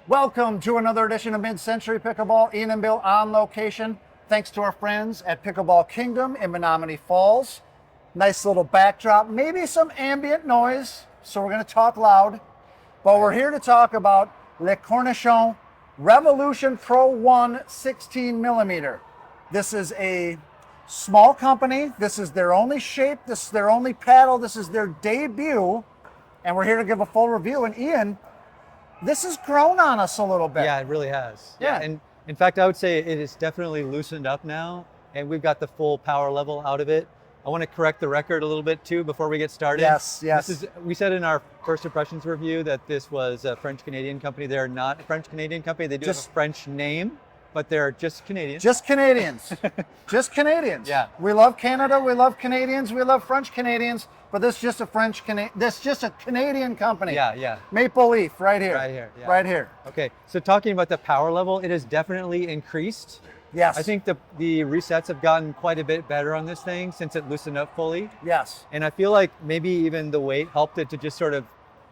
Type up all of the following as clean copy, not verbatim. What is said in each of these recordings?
Welcome to another edition of Mid-Century Pickleball. Ian and Bill on location. Thanks to our friends at Pickleball Kingdom in Menominee Falls. Nice little backdrop, maybe some ambient noise, so we're going to talk loud. But we're here to talk about Le Cornichon Revolution Pro 1 16 millimeter. This is a small company. This is their only shape. This is their only paddle. This is their debut. And we're here to give a full review. And Ian, this has grown on us a little bit. Yeah, it really has. Yeah. And in fact, I would say it is definitely loosened up now, and we've got the full power level out of it. I want to correct the record a little bit too before we get started. Yes. We said in our first impressions review that this was a French-Canadian company. They're not a French-Canadian company. They do have a French name, but they're just Canadians. Just Canadians. Just Canadians. Yeah. We love Canada. We love Canadians. We love French Canadians. But this is just a Canadian company. Yeah. Maple Leaf, right here. Right here. Yeah. Right here. Okay, so talking about the power level, it has definitely increased. Yes. I think the resets have gotten quite a bit better on this thing since it loosened up fully. Yes. And I feel like maybe even the weight helped it to just sort of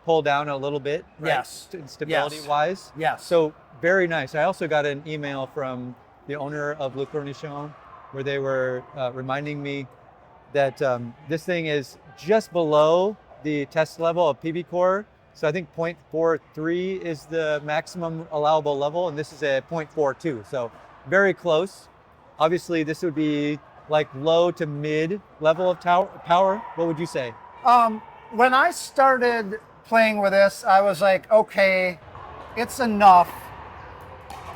pull down a little bit, right? Yes. Stability wise. Yes. So very nice. I also got an email from the owner of Le Cornichon where they were reminding me that this thing is just below the test level of PB Core. So I think 0.43 is the maximum allowable level, and this is a 0.42. So very close. Obviously, this would be like low to mid level of power. What would you say? When I started playing with this, I was like, okay, it's enough,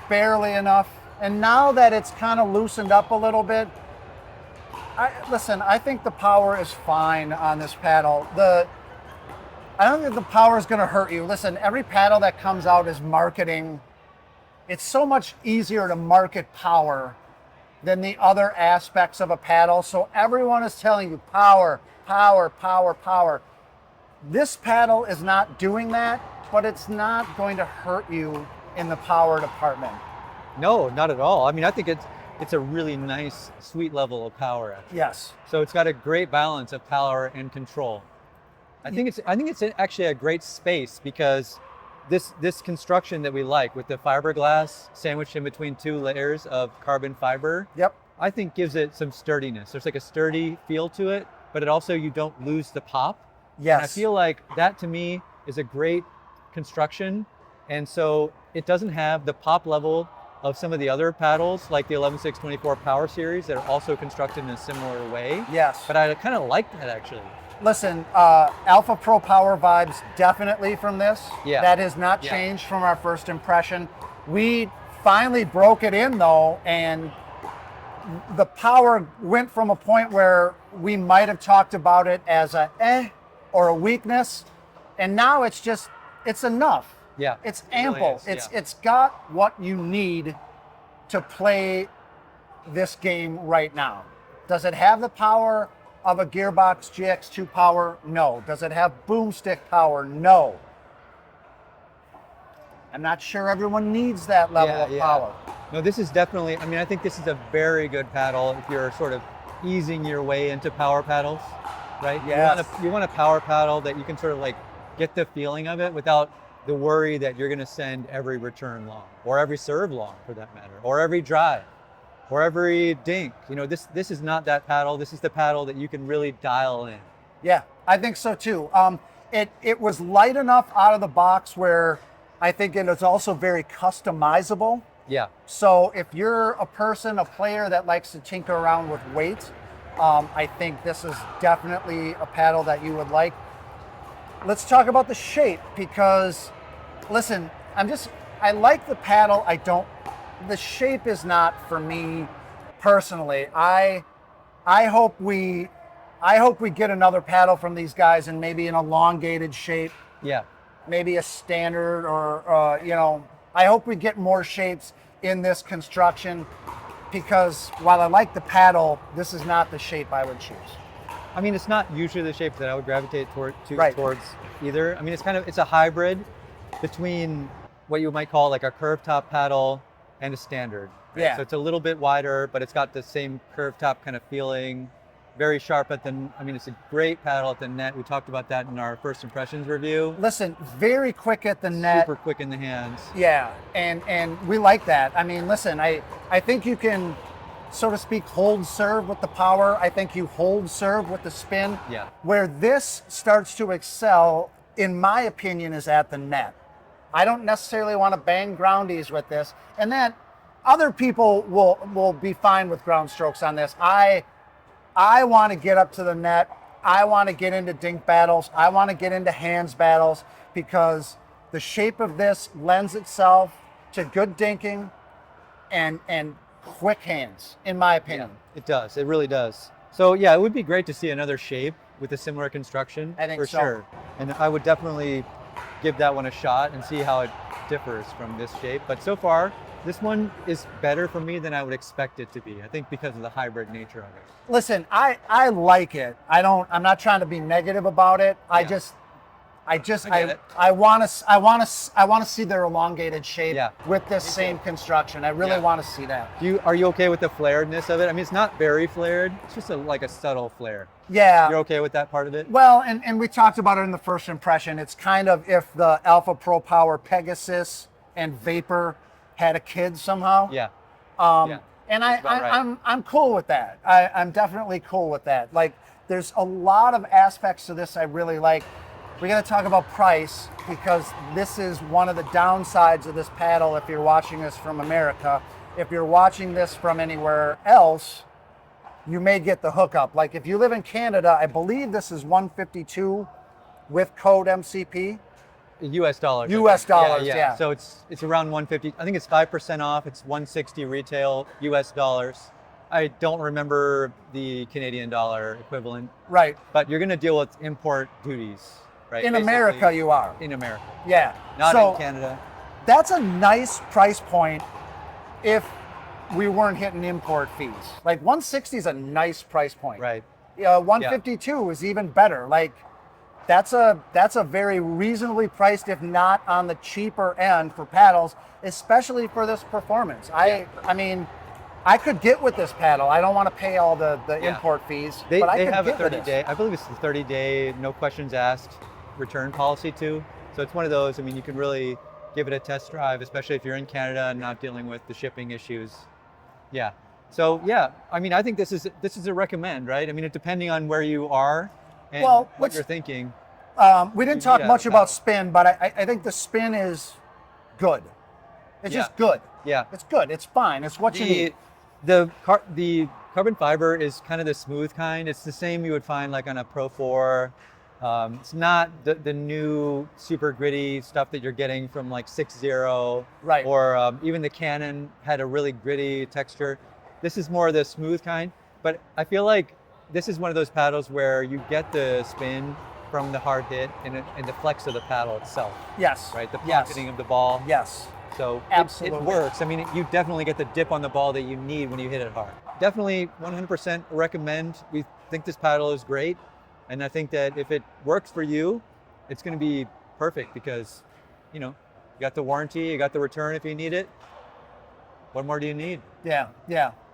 barely enough. And now that it's kind of loosened up a little bit, I think the power is fine on this paddle. I don't think the power is going to hurt you. Listen, every paddle that comes out is marketing. It's so much easier to market power than the other aspects of a paddle. So everyone is telling you power, power, power, power. This paddle is not doing that, but it's not going to hurt you in the power department. No, not at all. I mean, I think it's a really nice, sweet level of power, actually. Yes. So it's got a great balance of power and control. I think it's actually a great space because this construction that we like with the fiberglass sandwiched in between two layers of carbon fiber, Yep. I think gives it some sturdiness. There's like a sturdy feel to it, but it also, you don't lose the pop. Yes. And I feel like that to me is a great construction. And so it doesn't have the pop level of some of the other paddles like the 11624 Power Series that are also constructed in a similar way. Yes. But I kind of like that actually. Listen, Alpha Pro Power vibes definitely from this. Yeah. That has not changed from our first impression. We finally broke it in though, and the power went from a point where we might have talked about it as a or a weakness, and now it's enough. Yeah. It's it really ample. is, It's got what you need to play this game right now. Does it have the power of a Gearbox GX2 power? No. Does it have boomstick power? No. I'm not sure everyone needs that level of power. No, this is definitely, I mean, I think this is a very good paddle if you're sort of easing your way into power paddles, right? Yes. You want a power paddle that you can sort of like get the feeling of it without the worry that you're going to send every return long, or every serve long for that matter, or every drive, or every dink. You know, this is not that paddle. This is the paddle that you can really dial in. Yeah, I think so too. It was light enough out of the box where I think it is also very customizable. Yeah. So if you're a player that likes to tinker around with weight, I think this is definitely a paddle that you would like. Let's talk about the shape because, listen, I like the paddle. The shape is not for me personally. I hope we get another paddle from these guys in maybe an elongated shape. Yeah. Maybe a standard or, I hope we get more shapes in this construction because while I like the paddle, this is not the shape I would choose. I mean, it's not usually the shape that I would gravitate towards either. I mean, it's a hybrid between what you might call like a curved top paddle and a standard. Right? Yeah. So it's a little bit wider, but it's got the same curved top kind of feeling. very sharp at the, I mean, it's a great paddle at the net. We talked about that in our first impressions review. Listen, very quick at the net. Super quick in the hands. Yeah, and we like that. I mean, listen, I think you can, so to speak, hold serve with the power. I think you hold serve with the spin. Yeah. Where this starts to excel, in my opinion, is at the net. I don't necessarily want to bang groundies with this, and then other people will be fine with ground strokes on this. I want to get up to the net. I want to get into dink battles. I want to get into hands battles because the shape of this lends itself to good dinking and quick hands, in my opinion. Yeah, it does. It really does. So yeah, it would be great to see another shape with a similar construction. I think for so. Sure. And I would definitely give that one a shot and see how it differs from this shape. But so far, this one is better for me than I would expect it to be. I think because of the hybrid nature of it. Listen, I like it. I'm not trying to be negative about it. I want to see their elongated shape with this same construction. I really want to see that. Are you okay with the flaredness of it? I mean, it's not very flared. It's just like a subtle flare. Yeah. You're okay with that part of it? Well, and we talked about it in the first impression. It's kind of if the Alpha Pro Power Pegasus and Vapor had a kid somehow. Yeah. And I'm cool with that. I'm definitely cool with that. Like, there's a lot of aspects to this I really like. We got to talk about price because this is one of the downsides of this paddle if you're watching this from America. If you're watching this from anywhere else, you may get the hookup. Like if you live in Canada, I believe this is $152 with code MCP. US dollars. US dollars, yeah. So it's around 150. I think it's 5% off. It's 160 retail US dollars. I don't remember the Canadian dollar equivalent. Right. But you're going to deal with import duties, right? In America, you are. In America. Yeah. Not in Canada. That's a nice price point if we weren't hitting import fees. Like 160 is a nice price point. Right. 152 is even better. Like that's a very reasonably priced, if not on the cheaper end for paddles, especially for this performance. I mean, I could get with this paddle. I don't want to pay all the import fees, but I could have get a with 30-day, I believe it's the 30-day, no questions asked return policy too. So it's one of those, I mean, you can really give it a test drive, especially if you're in Canada and not dealing with the shipping issues. Yeah. So yeah, I mean, I think this is a recommend, right? I mean, depending on where you are and what you're thinking. We didn't talk much about spin, but I think the spin is good. It's just good. Yeah. It's good. It's fine. It's what you need. The carbon fiber is kind of the smooth kind. It's the same you would find like on a Pro 4. It's not the new super gritty stuff that you're getting from like 6.0. Right. Or even the Canon had a really gritty texture. This is more the smooth kind. But I feel like this is one of those paddles where you get the spin from the hard hit and the flex of the paddle itself. Yes. Right? The pocketing of the ball. Yes. So absolutely. It works. I mean, you definitely get the dip on the ball that you need when you hit it hard. Definitely 100% recommend. We think this paddle is great. And I think that if it works for you, it's going to be perfect because, you got the warranty, you got the return if you need it. What more do you need? Yeah.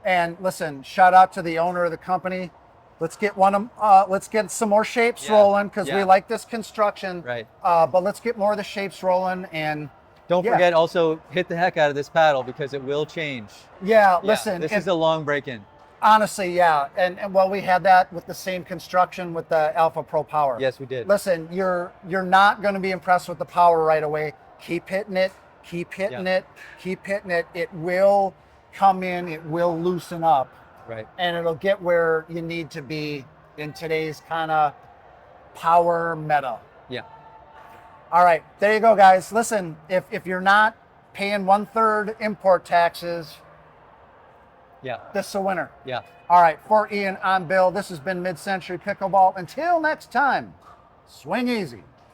And listen, shout out to the owner of the company. Let's get let's get some more shapes rolling because we like this construction. Right. But let's get more of the shapes rolling and don't forget also hit the heck out of this paddle because it will change. Yeah, listen. This is a long break-in. Honestly, yeah. And well, we had that with the same construction with the Alpha Pro Power. Yes, we did. Listen, you're not going to be impressed with the power right away. Keep hitting it, keep hitting it, keep hitting it. It will come in, it will loosen up. Right. And it'll get where you need to be in today's kind of power meta. Yeah. All right, there you go, guys. Listen, if you're not paying 1/3 import taxes, this is a winner. Yeah. All right, for Ian, I'm Bill. This has been Mid-Century Pickleball. Until next time, swing easy.